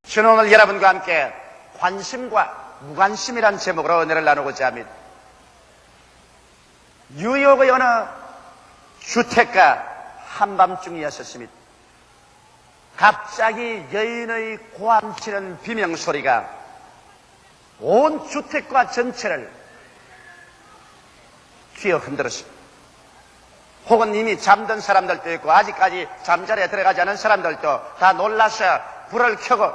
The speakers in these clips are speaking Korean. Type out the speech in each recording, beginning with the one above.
저는 오늘 여러분과 함께 관심과 무관심이란 제목으로 은혜를 나누고자 합니다. 뉴욕의 어느 주택가 한밤중이었습니다. 갑자기 여인의 고함치는 비명소리가 온 주택가 전체를 휘어 흔들었습니다. 혹은 이미 잠든 사람들도 있고 아직까지 잠자리에 들어가지 않은 사람들도 다 놀라서 불을 켜고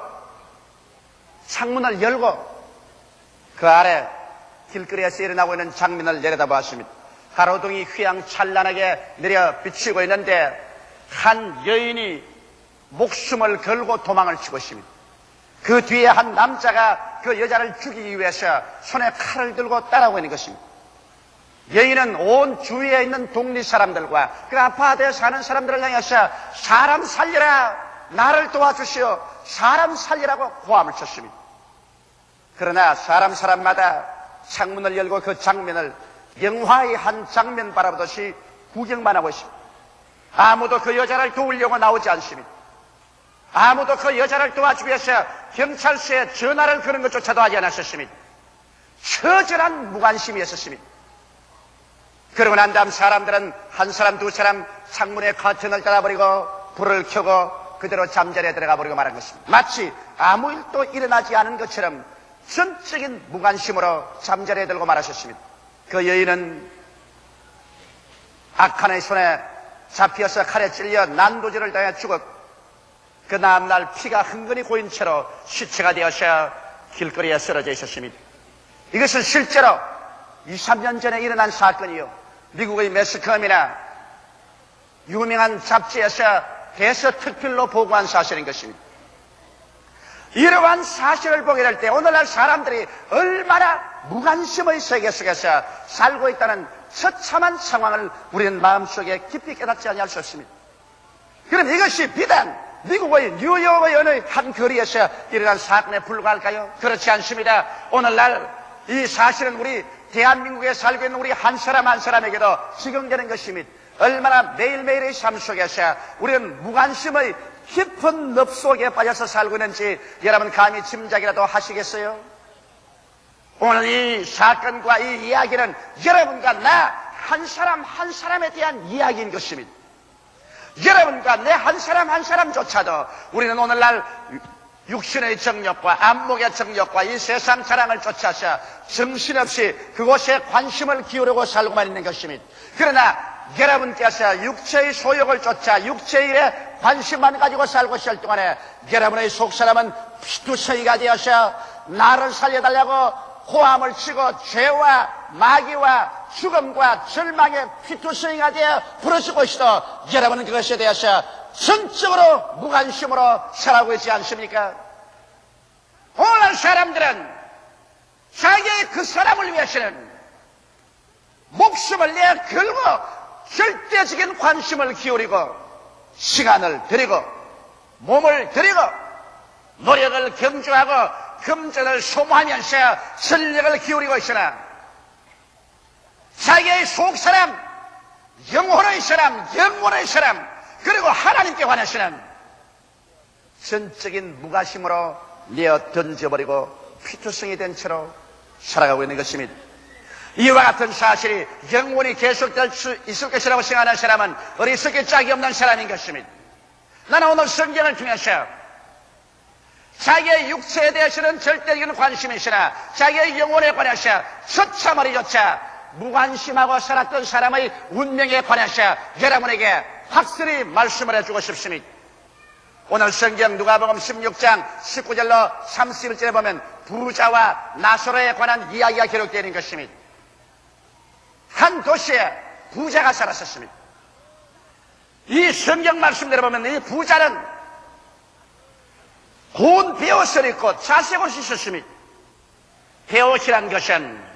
창문을 열고 그 아래 길거리에서 일어나고 있는 장면을 내려다보았습니다. 가로등이 휘황찬란하게 내려 비치고 있는데 한 여인이 목숨을 걸고 도망을 치고 있습니다. 그 뒤에 한 남자가 그 여자를 죽이기 위해서 손에 칼을 들고 따라오고 있는 것입니다. 여인은 온 주위에 있는 동리 사람들과 그 아파트에 사는 사람들을 향해서 사람 살려라, 나를 도와주시오, 사람 살리라고 고함을 쳤습니다. 그러나 사람마다 창문을 열고 그 장면을 영화의 한 장면 바라보듯이 구경만 하고 있습니다. 아무도 그 여자를 도우려고 나오지 않습니다. 아무도 그 여자를 도와주기 위해서 경찰서에 전화를 거는 것조차도 하지 않았습니다. 처절한 무관심이었습니다. 그러고 난 다음 사람들은 한 사람 두 사람 창문에 커튼을 닫아버리고 불을 켜고 그대로 잠자리에 들어가 버리고 말한 것입니다. 마치 아무 일도 일어나지 않은 것처럼 전적인 무관심으로 잠자리에 들고 말하셨습니다. 그 여인은 악한의 손에 잡혀서 칼에 찔려 난도질을 당해 죽었고 그 다음날 피가 흥건히 고인 채로 시체가 되어서 길거리에 쓰러져 있었습니다. 이것은 실제로 2, 3년 전에 일어난 사건이요, 미국의 매스컴이나 유명한 잡지에서 대서특필로 보고한 사실인 것입니다. 이러한 사실을 보게 될 때 오늘날 사람들이 얼마나 무관심의 세계 속에서 살고 있다는 처참한 상황을 우리는 마음속에 깊이 깨닫지 아니할 수 없습니다. 그럼 이것이 비단 미국의 뉴욕의 어느 한 거리에서 일어난 사건에 불과할까요? 그렇지 않습니다. 오늘날 이 사실은 우리 대한민국에 살고 있는 우리 한 사람 한 사람에게도 적용되는 것입니다. 얼마나 매일매일의 삶 속에서 우리는 무관심의 깊은 늪 속에 빠져서 살고 있는지 여러분 감히 짐작이라도 하시겠어요? 오늘 이 사건과 이 이야기는 여러분과 나 한 사람 한 사람에 대한 이야기인 것입니다. 여러분과 내 한 사람 한 사람조차도 우리는 오늘날 육신의 정욕과 안목의 정욕과 이 세상 자랑을 쫓아서 정신없이 그곳에 관심을 기울이고 살고만 있는 것입니다. 그러나 여러분께서 육체의 소욕을 쫓아 육체의 일에 관심만 가지고 살고 있을 동안에 여러분의 속사람은 피투성이가 되어서 나를 살려달라고 고함을 치고 죄와 마귀와 죽음과 절망의 피투성이가 되어 부르짖고 있어도 여러분은 그것에 대해서 전적으로 무관심으로 살아가고 있지 않습니까? 오늘 사람들은 자기의 그 사람을 위해서는 목숨을 내 걸고 절대적인 관심을 기울이고 시간을 들이고 몸을 들이고 노력을 경주하고 금전을 소모하면서 전력을 기울이고 있으나 자기의 속사람, 영혼의 사람, 영혼의 사람 그리고 하나님께 관해서는 전적인 무관심으로 내어 던져버리고 피투성이 된 채로 살아가고 있는 것입니다. 이와 같은 사실이 영원히 계속될 수 있을 것이라고 생각하는 사람은 어리석기 짝이 없는 사람인 것입니다. 나는 오늘 성경을 통해서 자기의 육체에 대해서는 절대적인 관심이 있으나 자기의 영혼에 관해서 처참하리조차 무관심하고 살았던 사람의 운명에 관해서 여러분에게 확실히 말씀을 해주고 싶습니다. 오늘 성경 누가복음 16장 19절로 31절에 보면 부자와 나사로에 관한 이야기가 기록되어 있는 것입니다. 한 도시에 부자가 살았었습니다. 이 성경 말씀대로 보면 이 부자는 고운 베옷을 입고 자색옷이 있었습니다. 베옷이란 것은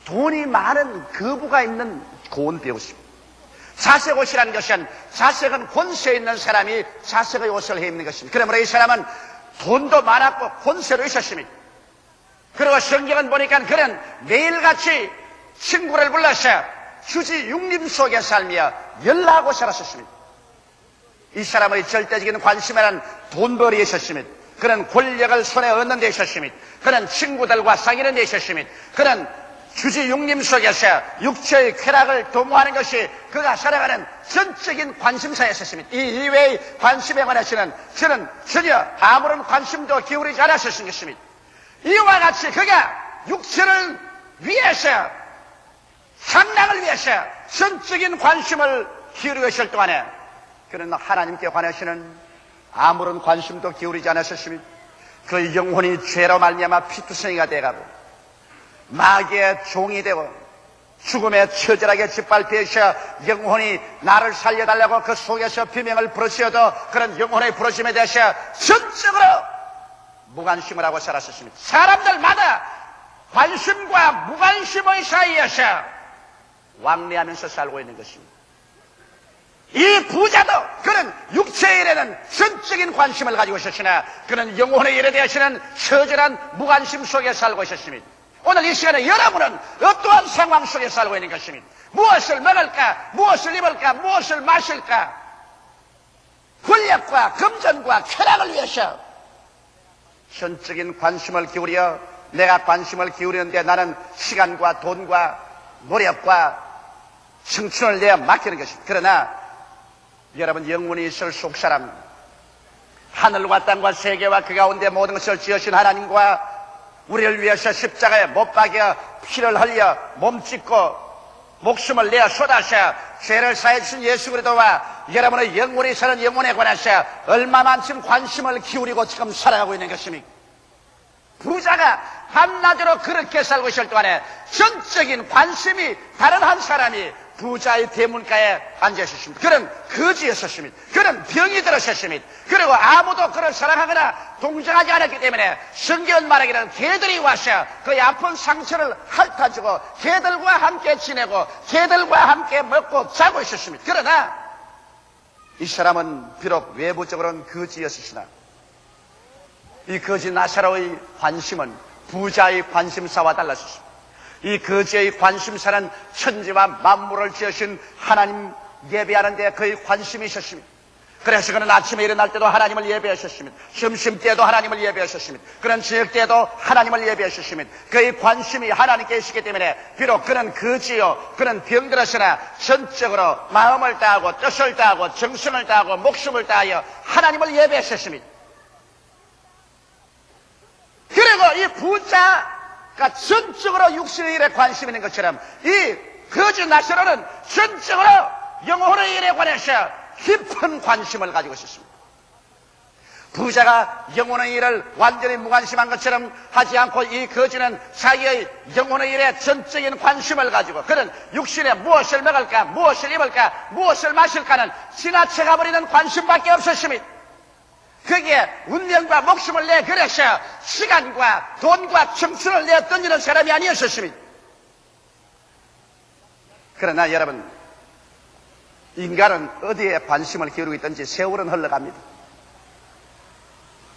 돈이 많은 거부가 입는 고운 베옷입니다. 자색옷이란 것은 자색은 권세 있는 사람이 자색의 옷을 해 입는 것입니다. 그러므로 이 사람은 돈도 많았고 권세로 있었습니다. 그리고 성경은 보니까 그는 매일같이 친구를 불러서 휴지 육림 속에 살며 연락하고 살았었습니다. 이 사람의 절대적인 관심에는 돈벌이에 있었으며, 그는 권력을 손에 얻는 데 있었으며, 그는 친구들과 사귀는 데 있었으며, 그는 주지육림 속에서 육체의 쾌락을 도모하는 것이 그가 살아가는 전적인 관심사였었으며, 이 이외의 관심에 관해서는 저는 전혀 아무런 관심도 기울이지 않았었을 것입니다. 이와 같이 그가 육체를 위해서, 상랑을 위해서 전적인 관심을 기울이고 있을 동안에 그는 하나님께 관해서는 아무런 관심도 기울이지 않았었으며, 그 영혼이 죄로 말미암아 피투성이가 되어가고 마귀의 종이 되고 죽음에 처절하게 짓밟혀서 영혼이 나를 살려달라고 그 속에서 비명을 부르짖어도 그런 영혼의 부르심에 대해서 전적으로 무관심을 하고 살았었습니다. 사람들마다 관심과 무관심의 사이에서 왕래하면서 살고 있는 것입니다. 이 부자도 그는 육체의 일에는 전적인 관심을 가지고 있었으나 그는 영혼의 일에 대해서는 처절한 무관심 속에 살고 있었습니다. 오늘 이 시간에 여러분은 어떠한 상황 속에 살고 있는 것입니다. 무엇을 먹을까, 무엇을 입을까, 무엇을 마실까, 권력과 금전과 쾌락을 위해서 전적인 관심을 기울여 내가 관심을 기울이는데 나는 시간과 돈과 노력과 청춘을 내어 맡기는 것입니다. 그러나 여러분, 영원히 있을 속사람, 하늘과 땅과 세계와 그 가운데 모든 것을 지으신 하나님과 우리를 위해서 십자가에 못 박여 피를 흘려 몸짓고 목숨을 내어 쏟아서 죄를 사해 주신 예수 그리스도와 여러분의 영원히 사는 영혼에 관해서 얼마만큼 관심을 기울이고 지금 살아가고 있는 것입니까? 부자가 한낮으로 그렇게 살고 있을 동안에 전적인 관심이 다른 한 사람이 부자의 대문가에 앉아 있었습니다. 그는 거지였었습니다. 그는 병이 들었었습니다. 그리고 아무도 그를 사랑하거나 동정하지 않았기 때문에 성경은 말하기를 개들이 와서 그의 아픈 상처를 핥아주고 개들과 함께 지내고 개들과 함께 먹고 자고 있었습니다. 그러나 이 사람은 비록 외부적으로는 거지였으나 이 거지 나사로의 관심은 부자의 관심사와 달랐습니다. 이 거지의 관심사는 천지와 만물을 지으신 하나님 예배하는데 그의 관심이 있었습니다. 그래서 그는 아침에 일어날 때도 하나님을 예배하셨습니다. 점심때도 하나님을 예배하셨습니다. 그는 저녁때도 하나님을 예배하셨습니다. 그의 관심이 하나님께 있었기 때문에 비록 그는 거지요, 그는 병들었으나 전적으로 마음을 다하고 뜻을 다하고 정성을 다하고 목숨을 다하여 하나님을 예배하셨습니다. 그리고 이 부자가 전적으로 육신의 일에 관심 있는 것처럼 이 거지 나사로는 전적으로 영혼의 일에 관해서 깊은 관심을 가지고 있었습니다. 부자가 영혼의 일을 완전히 무관심한 것처럼 하지 않고 이 거지는 자기의 영혼의 일에 전적인 관심을 가지고 그는 육신에 무엇을 먹을까, 무엇을 입을까, 무엇을 마실까는 지나쳐가버리는 관심밖에 없었습니다. 거기에 운명과 목숨을 내 그래서 시간과 돈과 청춘을 내어 던지는 사람이 아니었습니다. 그러나 여러분, 인간은 어디에 관심을 기울이고 있든지 세월은 흘러갑니다.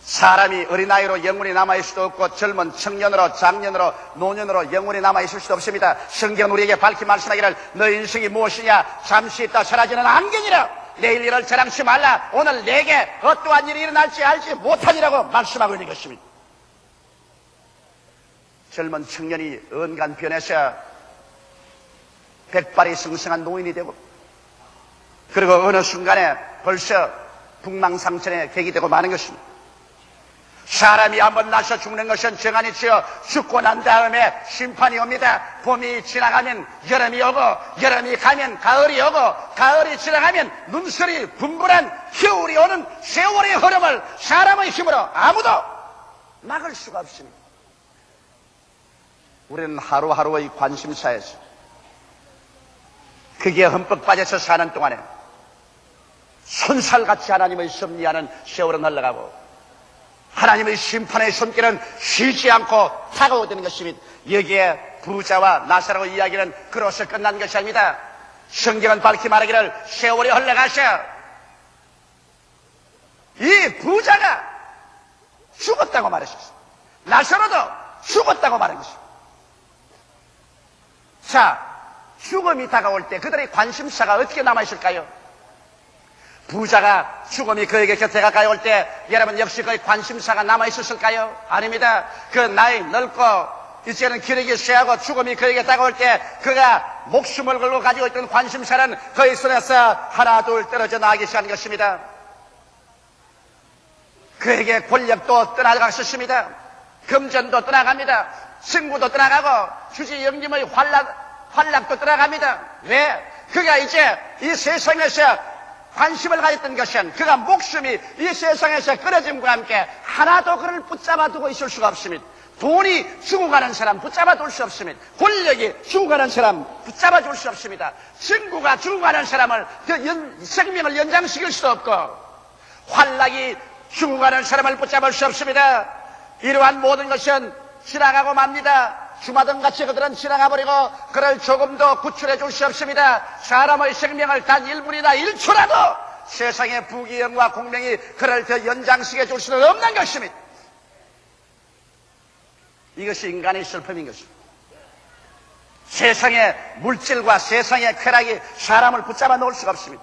사람이 어린아이로 영원히 남아있을 수도 없고 젊은 청년으로 장년으로 노년으로 영원히 남아있을 수도 없습니다. 성경은 우리에게 밝히 말씀하기를 너희 인생이 무엇이냐, 잠시 있다 사라지는 안개니라. 내일 일을 자랑치 말라. 오늘 내게 어떠한 일이 일어날지 알지 못하니라고 말씀하고 있는 것입니다. 젊은 청년이 언간 변해서 백발이 승승한 노인이 되고 그리고 어느 순간에 벌써 북망상천에 객이 되고 마는 것입니다. 사람이 한번 나서 죽는 것은 정한이 지어 죽고 난 다음에 심판이 옵니다. 봄이 지나가면 여름이 오고 여름이 가면 가을이 오고 가을이 지나가면 눈설이 분분한 겨울이 오는 세월의 흐름을 사람의 힘으로 아무도 막을 수가 없습니다. 우리는 하루하루의 관심사에서 그게 흠뻑 빠져서 사는 동안에 손살같이 하나님의 섭리하는 세월은 흘러가고 하나님의 심판의 손길은 쉬지 않고 다가오는 것입니다. 여기에 부자와 나사로의 이야기는 그로서 끝난 것이 아닙니다. 성경은 밝히 말하기를 세월이 흘러가서 이 부자가 죽었다고 말했습니다. 나사로도 죽었다고 말한 것입니다. 자, 죽음이 다가올 때 그들의 관심사가 어떻게 남아있을까요? 부자가 죽음이 그에게 곁에 가까이 올 때 여러분 역시 그의 관심사가 남아있었을까요? 아닙니다. 그 나이 늙고 이제는 기력이 쇠하고 죽음이 그에게 다가올 때 그가 목숨을 걸고 가지고 있던 관심사는 그의 손에서 하나 둘 떨어져 나가기 시작한 것입니다. 그에게 권력도 떠나갔었습니다. 금전도 떠나갑니다. 친구도 떠나가고 주지 영림의 환락도 떠나갑니다. 왜? 그가 이제 이 세상에서 관심을 가졌던 것은 그가 목숨이 이 세상에서 끊어짐과 함께 하나도 그를 붙잡아두고 있을 수가 없습니다. 돈이 죽어가는 사람 붙잡아둘 수 없습니다. 권력이 죽어가는 사람 붙잡아줄 수 없습니다. 친구가 죽어가는 사람을 생명을 연장시킬 수도 없고 환락이 죽어가는 사람을 붙잡을 수 없습니다. 이러한 모든 것은 지나가고 맙니다. 주마등같이 그들은 지나가버리고 그를 조금도 구출해 줄 수 없습니다. 사람의 생명을 단 1분이나 1초라도 세상의 부귀영화 공명이 그를 더 연장시켜 줄 수는 없는 것입니다. 이것이 인간의 슬픔인 것입니다. 세상의 물질과 세상의 쾌락이 사람을 붙잡아 놓을 수가 없습니다.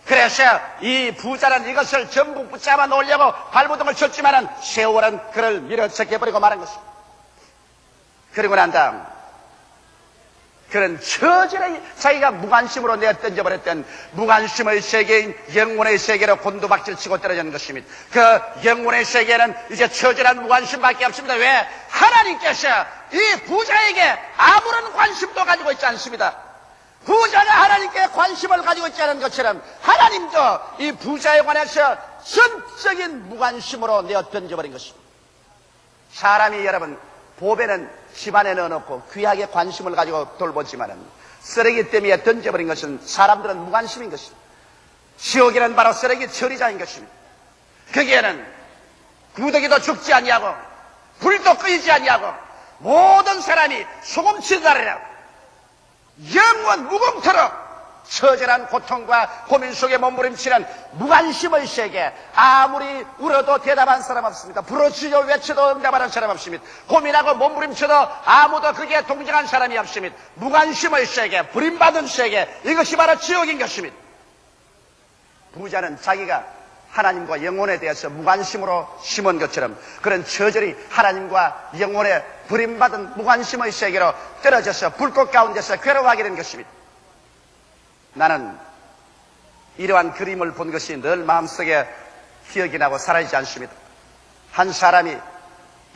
그래서 이 부자는 이것을 전부 붙잡아 놓으려고 발버둥을 쳤지만은 세월은 그를 밀어제껴버리고 말한 것입니다. 그리고 난 다음 그는 처절히 자기가 무관심으로 내던져버렸던 무관심의 세계인 영혼의 세계로 곤두박질 치고 떨어지는 것입니다. 그 영혼의 세계는 이제 처절한 무관심밖에 없습니다. 왜? 하나님께서 이 부자에게 아무런 관심도 가지고 있지 않습니다. 부자가 하나님께 관심을 가지고 있지 않은 것처럼 하나님도 이 부자에 관해서 전적인 무관심으로 내어던져버린 것입니다. 사람이 여러분 보배는 집안에 넣어놓고 귀하게 관심을 가지고 돌보지만은 쓰레기 때문에 던져버린 것은 사람들은 무관심인 것입니다. 지옥에는 바로 쓰레기 처리장인 것입니다. 거기에는 구더기도 죽지 아니하고 불도 끄이지 아니하고 모든 사람이 소금치다리라 영원 무궁토록 처절한 고통과 고민 속에 몸부림치는 무관심의 세계. 아무리 울어도 대답한 사람 없습니다. 부르짖어 외쳐도 응답하는 사람 없습니다. 고민하고 몸부림쳐도 아무도 거기에 동정한 사람이 없습니다. 무관심의 세계, 버림받은 세계, 이것이 바로 지옥인 것입니다. 부자는 자기가 하나님과 영혼에 대해서 무관심으로 심은 것처럼 그런 처절히 하나님과 영혼에 버림받은 무관심의 세계로 떨어져서 불꽃 가운데서 괴로워하게 된 것입니다. 나는 이러한 그림을 본 것이 늘 마음속에 기억이 나고 사라지지 않습니다. 한 사람이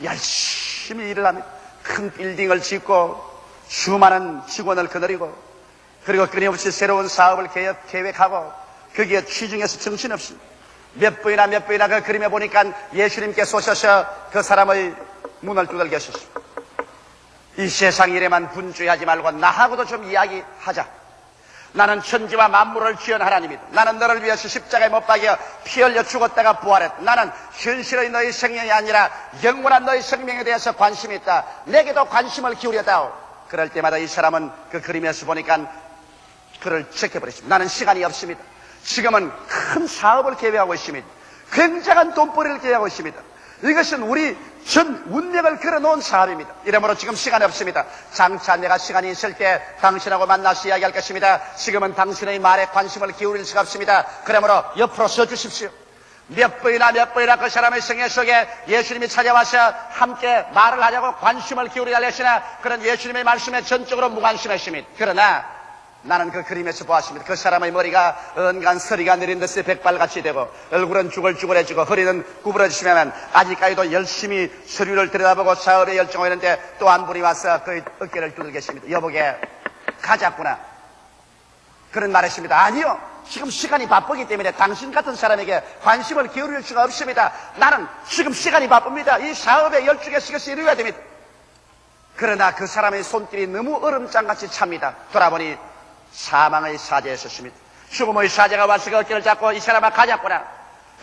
열심히 일을 합니다. 큰 빌딩을 짓고 수많은 직원을 거느리고 그리고 끊임없이 새로운 사업을 계획하고 거기에 취중해서 정신없습니다. 몇 번이나 그 그림에 보니까 예수님께서 오셔서 그 사람의 문을 두들겨 주셨습니다. 이 세상 일에만 분주하지 말고 나하고도 좀 이야기하자. 나는 천지와 만물을 지은 하나님이다. 나는 너를 위해서 십자가에 못 박여 피 흘려 죽었다가 부활했다. 나는 현실의 너의 생명이 아니라 영원한 너의 생명에 대해서 관심이 있다. 내게도 관심을 기울여다오. 그럴 때마다 이 사람은 그 그림에서 보니까 그를 지켜버렸습니다. 나는 시간이 없습니다. 지금은 큰 사업을 계획하고 있습니다. 굉장한 돈벌이를 계획하고 있습니다. 이것은 우리 전 운명을 걸어놓은 사업입니다. 이러므로 지금 시간이 없습니다. 장차 내가 시간이 있을 때 당신하고 만나서 이야기할 것입니다. 지금은 당신의 말에 관심을 기울일 수가 없습니다. 그러므로 옆으로 서주십시오. 몇 번이나 그 사람의 생애 속에 예수님이 찾아와서 함께 말을 하려고 관심을 기울이려 하시나 그런 예수님의 말씀에 전적으로 무관심했습니다. 그러나 나는 그 그림에서 보았습니다. 그 사람의 머리가 은간 서리가 내린 듯이 백발같이 되고 얼굴은 쭈글쭈글해지고 허리는 구부러지시면 아직까지도 열심히 서류를 들여다보고 사업에 열정을 했는데 또 한 분이 와서 그 어깨를 두들겨 계십니다. 여보게 가자꾸나 그런 말했습니다. 아니요, 지금 시간이 바쁘기 때문에 당신 같은 사람에게 관심을 기울일 수가 없습니다. 나는 지금 시간이 바쁩니다. 이 사업에 열중해서 이것이 이루어야 됩니다. 그러나 그 사람의 손길이 너무 얼음장같이 찹니다. 돌아보니 사망의 사자에 있었습니다. 죽음의 사자가 와서 그 어깨를 잡고 이 사람아 가자꾸나.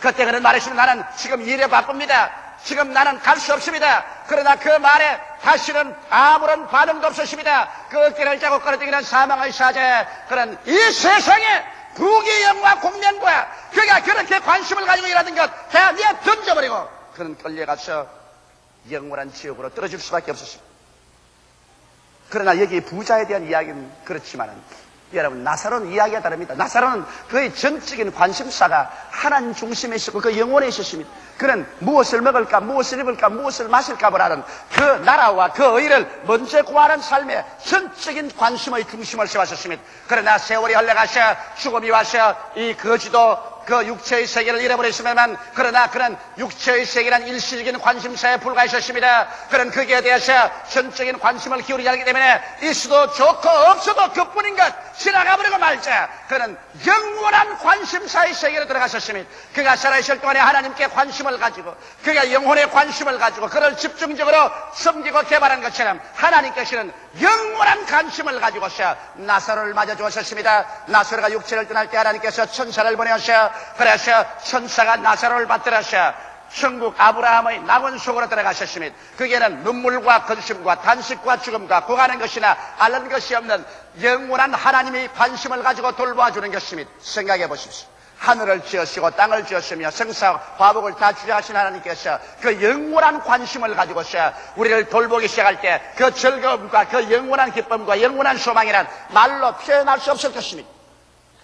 그때 그는 말했습니다. 나는 지금 일에 바쁩니다. 지금 나는 갈 수 없습니다. 그러나 그 말에 다시는 아무런 반응도 없었습니다. 그 어깨를 잡고 끌어당기는 사망의 사자에 그는 이 세상에 부귀영화 공명과 그가 그렇게 관심을 가지고 일하는 것 다 내어 던져버리고 그는 끌려가서 영원한 지옥으로 떨어질 수밖에 없었습니다. 그러나 여기 부자에 대한 이야기는 그렇지만은 여러분, 나사로는 이야기가 다릅니다. 나사로는 그의 전적인 관심사가 하나님 중심에 있었고 그 영혼에 있었습니다. 그는 무엇을 먹을까, 무엇을 입을까, 무엇을 마실까 보라는 그 나라와 그 의를 먼저 구하는 삶에 전적인 관심의 중심을 세웠습니다. 그러나 세월이 흘러가셔 죽음이 와서 이 거지도 그 육체의 세계를 잃어버렸으면, 그러나 그는 육체의 세계란 일시적인 관심사에 불과했었습니다. 그는 거기에 대해서 전적인 관심을 기울이지 않기 때문에 있어도 좋고 없어도 그뿐인 것 지나가버리고 말자. 그는 영원한 관심사의 세계로 들어갔었습니다. 그가 살아있을 동안에 하나님께 관심을 가지고 그가 영혼의 관심을 가지고 그를 집중적으로 섬기고 개발한 것처럼 하나님께서는 영원한 관심을 가지고서 나사로를 맞아주었습니다. 나사로가 육체를 떠날 때 하나님께서 천사를 보내셔 그래서 천사가 나사로를 받들어서 천국 아브라함의 낙원 속으로 들어가셨습니다. 거기에는 눈물과 근심과 단식과 죽음과 구가는 것이나 앓는 것이 없는 영원한 하나님이 관심을 가지고 돌보아주는 것입니다. 생각해 보십시오. 하늘을 지으시고 땅을 지으시며 생사 화복을 다 주장하신 하나님께서 그 영원한 관심을 가지고서 우리를 돌보기 시작할 때 그 즐거움과 그 영원한 기쁨과 영원한 소망이란 말로 표현할 수 없을 것입니다.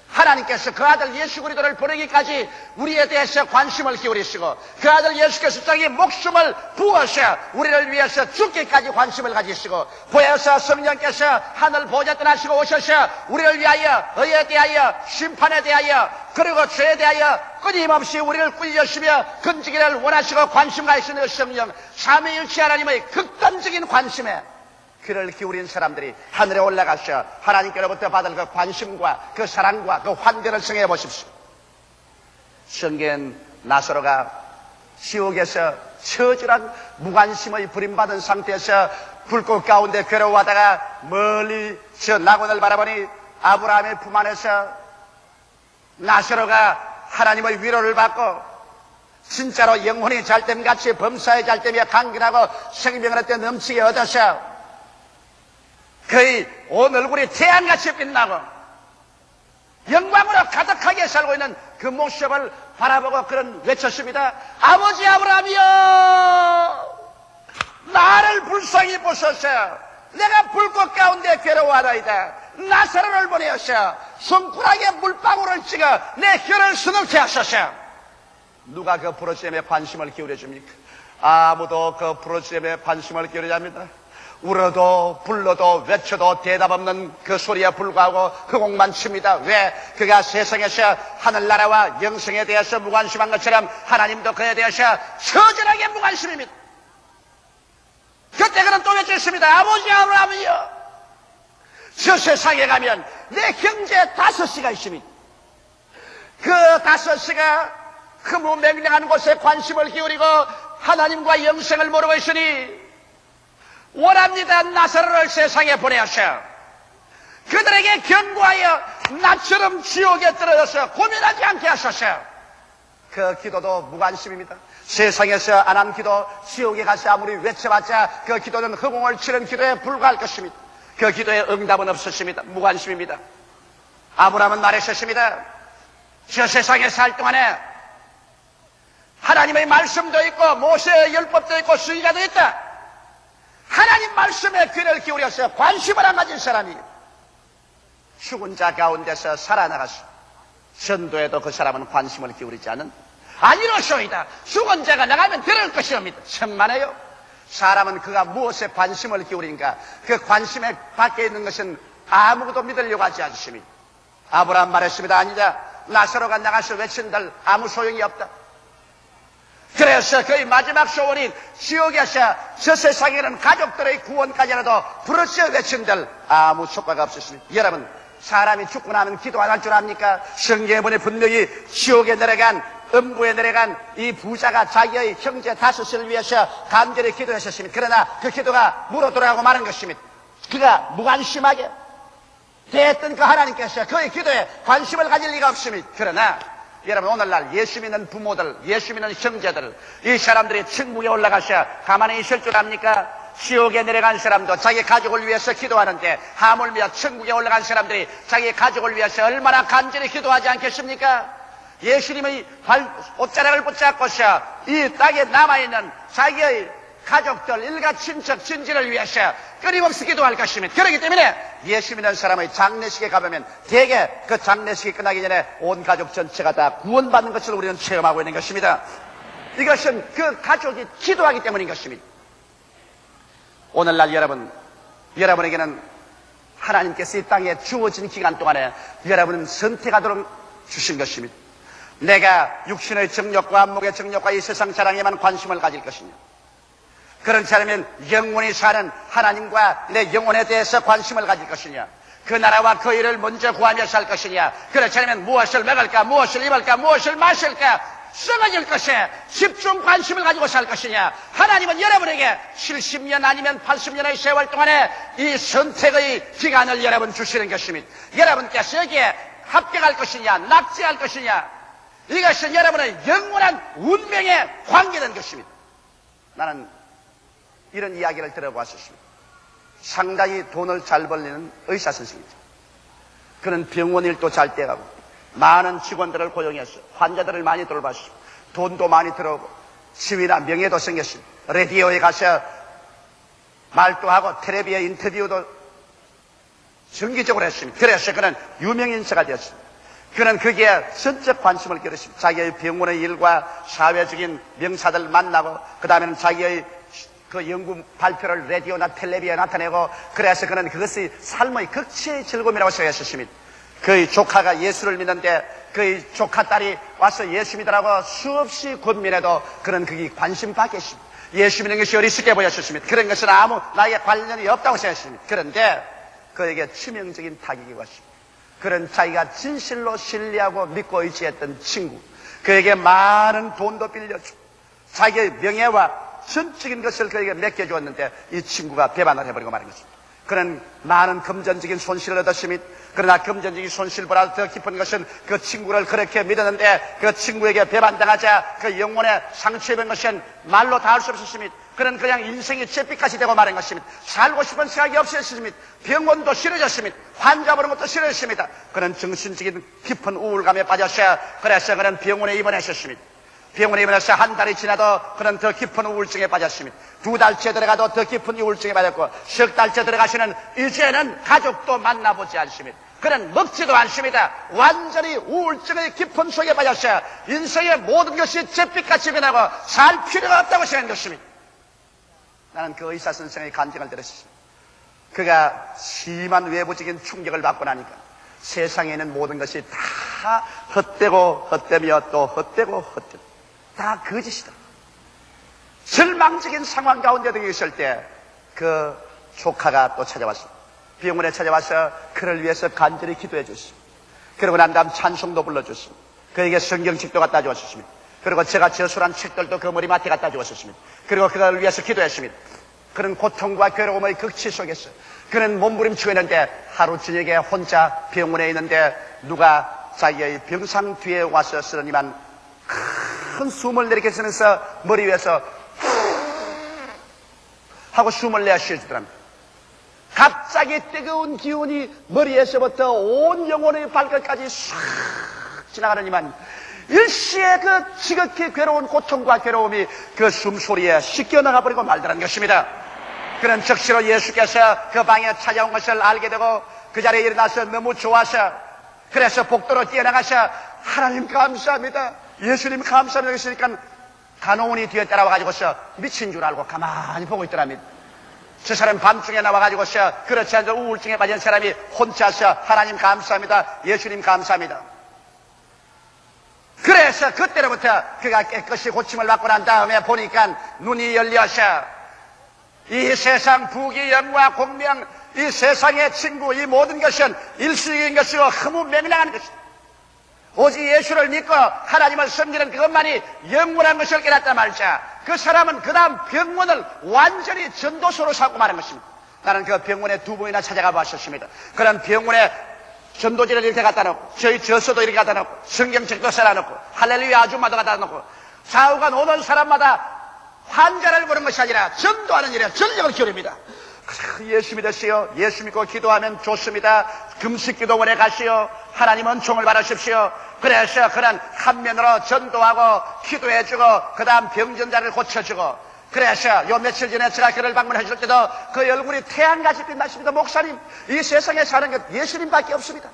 하나님께서 그 아들 예수 그리스도를 보내기까지 우리에 대해서 관심을 기울이시고 그 아들 예수께서 자기 목숨을 부어서 우리를 위해서 죽기까지 관심을 가지시고 보혜사 성령께서 하늘 보좌 떠나시고 오셔서 우리를 위하여 의에 대하여 심판에 대하여 그리고 죄에 대하여 끊임없이 우리를 꾸짖으시며 건지기를 원하시고 관심 가지시는 그 성령 삼위일체 하나님의 극단적인 관심에 귀를 기울인 사람들이 하늘에 올라가셔 하나님께로부터 받을 그 관심과 그 사랑과 그 환대를 청해 보십시오. 성경 나사로가 지옥에서 처절한 무관심의 부림받은 상태에서 불꽃 가운데 괴로워하다가 멀리 저 낙원을 바라보니 아브라함의 품 안에서 나사로가 하나님의 위로를 받고 진짜로 영혼이 잘됨같이 범사에 잘됨에 강건하고 생명을 얻되 넘치게 얻어서 그의 온 얼굴이 태양같이 빛나고 영광으로 가득하게 살고 있는 그 모습을 바라보고 그런 외쳤습니다. 아버지 아브라함이여, 나를 불쌍히 보소서. 내가 불꽃 가운데 괴로워하나이다. 나사로를 보내어서 손가락에 물방울을 찍어 내 혀를 서늘케 하소서. 누가 그 부르짖음에 관심을 기울여줍니까? 아무도 그 부르짖음에 관심을 기울이지 않습니다. 울어도 불러도 외쳐도 대답 없는 그 소리에 불구하고 흑옥만 칩니다. 왜? 그가 세상에서 하늘나라와 영생에 대해서 무관심한 것처럼 하나님도 그에 대해서 처절하게 무관심입니다. 그때 그는 또 외쳤습니다. 아버지 아브라함이여, 저 세상에 가면 내 형제 5씨가 있습니다. 그 5씨가 흐무맹랑한 곳에 관심을 기울이고 하나님과 영생을 모르고 있으니 원합니다. 나사로를 세상에 보내어서 그들에게 경고하여 나처럼 지옥에 떨어져서 고민하지 않게 하소서. 그 기도도 무관심입니다. 세상에서 안 한 기도 지옥에 가서 아무리 외쳐봤자 그 기도는 허공을 치는 기도에 불과할 것입니다. 그 기도에 응답은 없었습니다. 무관심입니다. 아브라함은 말했었습니다. 저 세상에 살 동안에 하나님의 말씀도 있고 모세의 율법도 있고 수의자도 있다. 하나님 말씀에 귀를 기울여서 관심을 안 가진 사람이 죽은 자 가운데서 살아나가서 전도에도 그 사람은 관심을 기울이지 않은 아니로소이다. 죽은 자가 나가면 들을 것이 옵니다. 천만에요. 사람은 그가 무엇에 관심을 기울인가, 그 관심에 밖에 있는 것은 아무것도 믿으려고 하지 않습니다. 아브라함 말했습니다. 아니다. 나사로가 나가서 외친들 아무 소용이 없다. 그래서 그의 마지막 소원인 지옥에서 저 세상에는 가족들의 구원까지라도 부르짖어 외친들 아무 효과가 없었습니다. 여러분, 사람이 죽고 나면 기도 안 할 줄 압니까? 성경에 보니 분명히 지옥에 내려간, 음부에 내려간 이 부자가 자기의 형제 5을 위해서 간절히 기도했었습니다. 그러나 그 기도가 무로 돌아가고 마는 것입니다. 그가 무관심하게 대했던 그 하나님께서 그의 기도에 관심을 가질 리가 없습니다. 그러나 여러분, 오늘날 예수 믿는 부모들, 예수 믿는 형제들, 이 사람들이 천국에 올라가셔 가만히 있을 줄 압니까? 지옥에 내려간 사람도 자기 가족을 위해서 기도하는데 하물며 천국에 올라간 사람들이 자기 가족을 위해서 얼마나 간절히 기도하지 않겠습니까? 예수님의 옷자락을 붙잡고서 이 땅에 남아있는 자기의 가족들, 일가 친척, 친지를 위해서 끊임없이 기도할 것입니다. 그렇기 때문에 예수 믿는 사람의 장례식에 가보면 대개 그 장례식이 끝나기 전에 온 가족 전체가 다 구원받는 것을 우리는 체험하고 있는 것입니다. 이것은 그 가족이 기도하기 때문인 것입니다. 오늘날 여러분에게는 하나님께서 이 땅에 주어진 기간 동안에 여러분은 선택하도록 주신 것입니다. 내가 육신의 정욕과 안목의 정욕과 이 세상 자랑에만 관심을 가질 것이냐, 그렇지 않으면 영원히 사는 하나님과 내 영혼에 대해서 관심을 가질 것이냐, 그 나라와 그 일을 먼저 구하며 살 것이냐, 그렇지 않으면 무엇을 먹을까, 무엇을 입을까, 무엇을 마실까 썩어질 것에 집중 관심을 가지고 살 것이냐. 하나님은 여러분에게 70년 아니면 80년의 세월 동안에 이 선택의 기간을 여러분 주시는 것입니다. 여러분께서 여기에 합격할 것이냐 낙제할 것이냐, 이것은 여러분의 영원한 운명에 관계된 것입니다. 나는 이런 이야기를 들어보았습니다. 상당히 돈을 잘 벌리는 의사 선생님이죠. 그는 병원 일도 잘 떼가고 많은 직원들을 고용해서 환자들을 많이 돌봤습니다. 돈도 많이 들어오고 지위나 명예도 생겼습니다. 라디오에 가서 말도 하고 텔레비에 인터뷰도 정기적으로 했습니다. 그래서 그는 유명인사가 되었습니다. 그는 거기에 전적 관심을 기울였습니다. 자기의 병원의 일과 사회적인 명사들 만나고, 그 다음에는 자기의 그 연구 발표를 라디오나 텔레비에 나타내고, 그래서 그는 그것이 삶의 극치의 즐거움이라고 생각했습니다. 그의 조카가 예수를 믿는데 그의 조카 딸이 와서 예수 믿으라고 수없이 권면해도 그는 거기 관심 밖이었습니다. 예수 믿는 것이 어리석게 보였습니다. 그런 것은 아무 나에게 관련이 없다고 생각했습니다. 그런데 그에게 치명적인 타격이 왔습니다. 그런 자기가 진실로 신뢰하고 믿고 의지했던 친구, 그에게 많은 돈도 빌려주고 자기의 명예와 전적인 것을 그에게 맡겨주었는데 이 친구가 배반을 해버리고 말인 것입니다. 그는 많은 금전적인 손실을 얻었습니다. 그러나 금전적인 손실보다 더 깊은 것은 그 친구를 그렇게 믿었는데 그 친구에게 배반당하자 그 영혼에 상처입은 것은 말로 다 할 수 없었습니다. 그는 그냥 인생이 잿빛같이 되고 말인 것입니다. 살고 싶은 생각이 없었습니다. 병원도 싫어졌습니다. 환자 보는 것도 싫어졌습니다. 그는 정신적인 깊은 우울감에 빠졌어요. 그래서 그는 병원에 입원했었습니다. 병원에 입원해서 한 달이 지나도 그는 더 깊은 우울증에 빠졌습니다. 2달째 들어가도 더 깊은 우울증에 빠졌고, 10달째 들어가시는 이제는 가족도 만나보지 않습니다. 그는 먹지도 않습니다. 완전히 우울증의 깊은 속에 빠졌어요. 인생의 모든 것이 잿빛같이 변하고 살 필요가 없다고 생각한 것입니다. 나는 그 의사 선생의 간증을 들었습니다. 그가 심한 외부적인 충격을 받고 나니까 세상에 있는 모든 것이 다 헛되고 헛되며 또 헛되고 헛되고 다 거짓이다. 절망적인 상황 가운데 있을 때 그 조카가 또 찾아왔습니다. 병원에 찾아와서 그를 위해서 간절히 기도해 줬습니다. 그러고 난 다음 찬송도 불러줬습니다. 그에게 성경책도 갖다 주었습니다. 그리고 제가 저술한 책들도 그 머리맡에 갖다 주었습니다. 그리고 그를 위해서 기도했습니다. 그는 고통과 괴로움의 극치 속에서 그는 몸부림치고 있는데 하루 저녁에 혼자 병원에 있는데 누가 자기의 병상 뒤에 와서 쓰러니만 큰 숨을 내리켜쓰면서 머리 위에서 하고 숨을 내어 쉬어주더랍니다. 갑자기 뜨거운 기운이 머리에서부터 온 영혼의 발끝까지 싹 지나가느니만 일시에 그 지극히 괴로운 고통과 괴로움이 그 숨소리에 씻겨나가 버리고 말더란 것입니다. 그는 즉시로 예수께서 그 방에 찾아온 것을 알게 되고 그 자리에 일어나서 너무 좋아서 그래서 복도로 뛰어나가서 하나님 감사합니다, 예수님 감사합니다 했으니까 간호원이 뒤에 따라와가지고서 미친 줄 알고 가만히 보고 있더랍니다. 저 사람 밤중에 나와가지고서 그렇지 않아도 우울증에 빠진 사람이 혼자서 하나님 감사합니다, 예수님 감사합니다. 그래서 그때로부터 그가 깨끗이 고침을 받고 난 다음에 보니까 눈이 열려서 이 세상 부귀 영화 공명, 이 세상의 친구, 이 모든 것은 일시적인 것이고 허무맹랑한 것이다. 오직 예수를 믿고 하나님을 섬기는 그것만이 영원한 것을 깨닫다 말자 그 사람은 그 다음 병원을 완전히 전도소로 삼고 마는 것입니다. 나는 그 병원에 2번이나 찾아가 봤었습니다. 그런 병원에 전도지를 이렇게 갖다 놓고 저희 저서도 이렇게 갖다 놓고 성경책도 써놔놓고 할렐루야 아줌마도 갖다 놓고 좌우간 오는 사람마다 환자를 보는 것이 아니라 전도하는 일에 전력을 기울입니다. 예수 믿으시오. 예수 믿고 기도하면 좋습니다. 금식기도원에 가시오. 하나님은 종을 받으십시오. 그래서 그는 한면으로 전도하고 기도해주고 그 다음 병전자를 고쳐주고 그래서 요 며칠 전에 제가 그를 방문했을 때도 그 얼굴이 태양같이 빛나십니다. 목사님, 이 세상에 사는 것 예수님밖에 없습니다.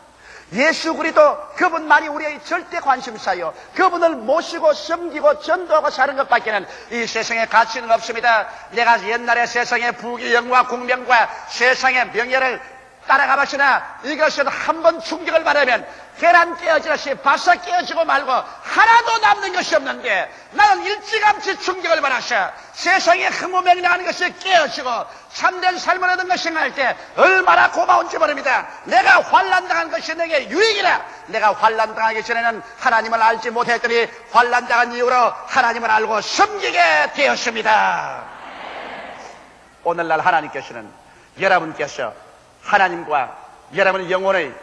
예수 그리스도 그분만이 우리의 절대 관심사요, 그분을 모시고 섬기고 전도하고 사는 것밖에는 이 세상에 가치는 없습니다. 내가 옛날에 세상의 부귀 영화 공명과 세상의 명예를 따라가봤으나 이것은 한번 충격을 받으면 계란 깨어지듯이 바싹 깨어지고 말고 하나도 남는 것이 없는데, 나는 일찌감치 충격을 받았어. 세상에 흐무맹랑하는 것이 깨어지고 참된 삶을 얻은 것을 생각할 때 얼마나 고마운지 모릅니다. 내가 환난당한 것이 내게 유익이라. 내가 환난당하기 전에는 하나님을 알지 못했더니 환난당한 이후로 하나님을 알고 섬기게 되었습니다. 오늘날 하나님께서는 여러분께서 하나님과 여러분의 영혼의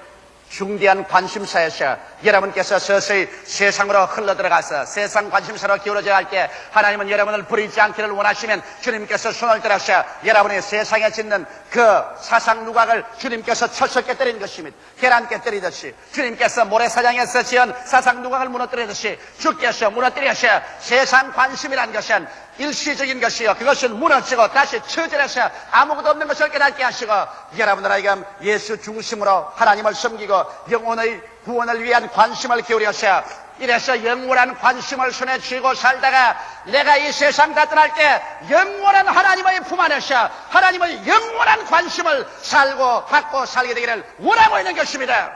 중대한 관심사에서 여러분께서 서서히 세상으로 흘러들어가서 세상 관심사로 기울어져 갈 때 하나님은 여러분을 버리지 않기를 원하시면 주님께서 손을 들어서 여러분의 세상에 짓는 그 사상 누각을 주님께서 철썩 깨뜨리는 것입니다. 계란 깨뜨리듯이 주님께서 모래사장에서 지은 사상 누각을 무너뜨리듯이 주께서 무너뜨려서 세상 관심이라는 것은 일시적인 것이요, 그것은 무너지고 다시 처절해서 아무것도 없는 것을 깨닫게 하시고 여러분들에게 예수 중심으로 하나님을 섬기고 영혼의 구원을 위한 관심을 기울여서 이래서 영원한 관심을 손에 쥐고 살다가 내가 이 세상 다 떠날 때 영원한 하나님의 품 안에서 하나님의 영원한 관심을 살고 받고 살게 되기를 원하고 있는 것입니다.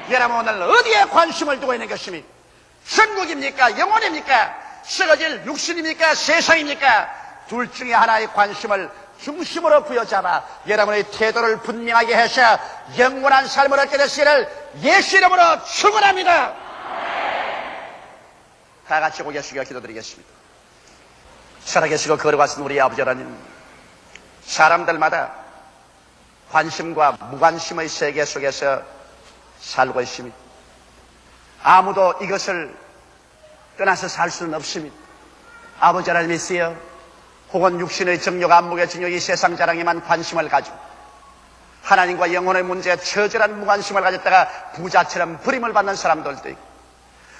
여러분 오늘 어디에 관심을 두고 있는 것입니까? 천국입니까? 영혼입니까? 썩어질 육신입니까? 세상입니까? 둘 중에 하나의 관심을 중심으로 부여잡아 여러분의 태도를 분명하게 해서 영원한 삶을 얻게 되시기를 예수 이름으로 축원합니다. 다 같이 고개 숙여 기도드리겠습니다. 살아계시고 걸어가신 우리 아버지 하나님, 사람들마다 관심과 무관심의 세계 속에서 살고 있습니다. 아무도 이것을 떠나서 살 수는 없습니다. 아버지 하나님이시여, 혹은 육신의 정욕, 안목의 정욕, 이 세상 자랑에만 관심을 가지고 하나님과 영혼의 문제에 처절한 무관심을 가졌다가 부자처럼 버림을 받는 사람들도 있고,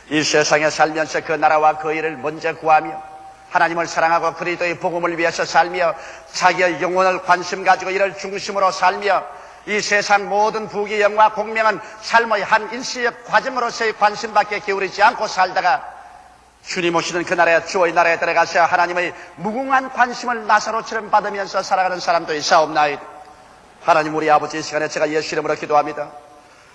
이 세상에 살면서 그 나라와 그 일을 먼저 구하며 하나님을 사랑하고 그리스도의 복음을 위해서 살며 자기의 영혼을 관심 가지고 이를 중심으로 살며 이 세상 모든 부귀 영화 공명은 삶의 한 일시의 과정으로서의 관심밖에 기울이지 않고 살다가 주님 오시는 그 나라에, 주의 나라에 들어가서 하나님의 무궁한 관심을 나사로처럼 받으면서 살아가는 사람도 있사옵나이다. 하나님, 우리 아버지, 이 시간에 제가 예수 이름으로 기도합니다.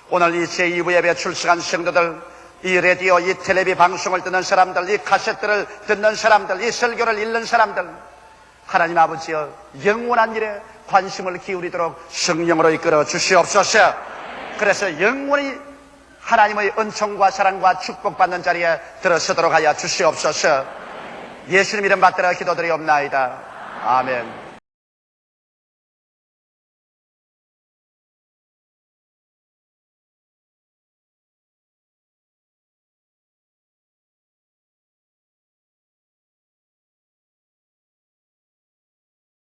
오늘 이 제2부 예배에 출석한 성도들, 이 라디오, 이 텔레비 방송을 듣는 사람들, 이 카세트를 듣는 사람들, 이 설교를 읽는 사람들, 하나님 아버지여, 영원한 일에 관심을 기울이도록 성령으로 이끌어 주시옵소서. 그래서 영원히 하나님의 은총과 사랑과 축복받는 자리에 들어서도록 하여 주시옵소서. 예수님 이름 받들어 기도드리옵나이다. 아멘.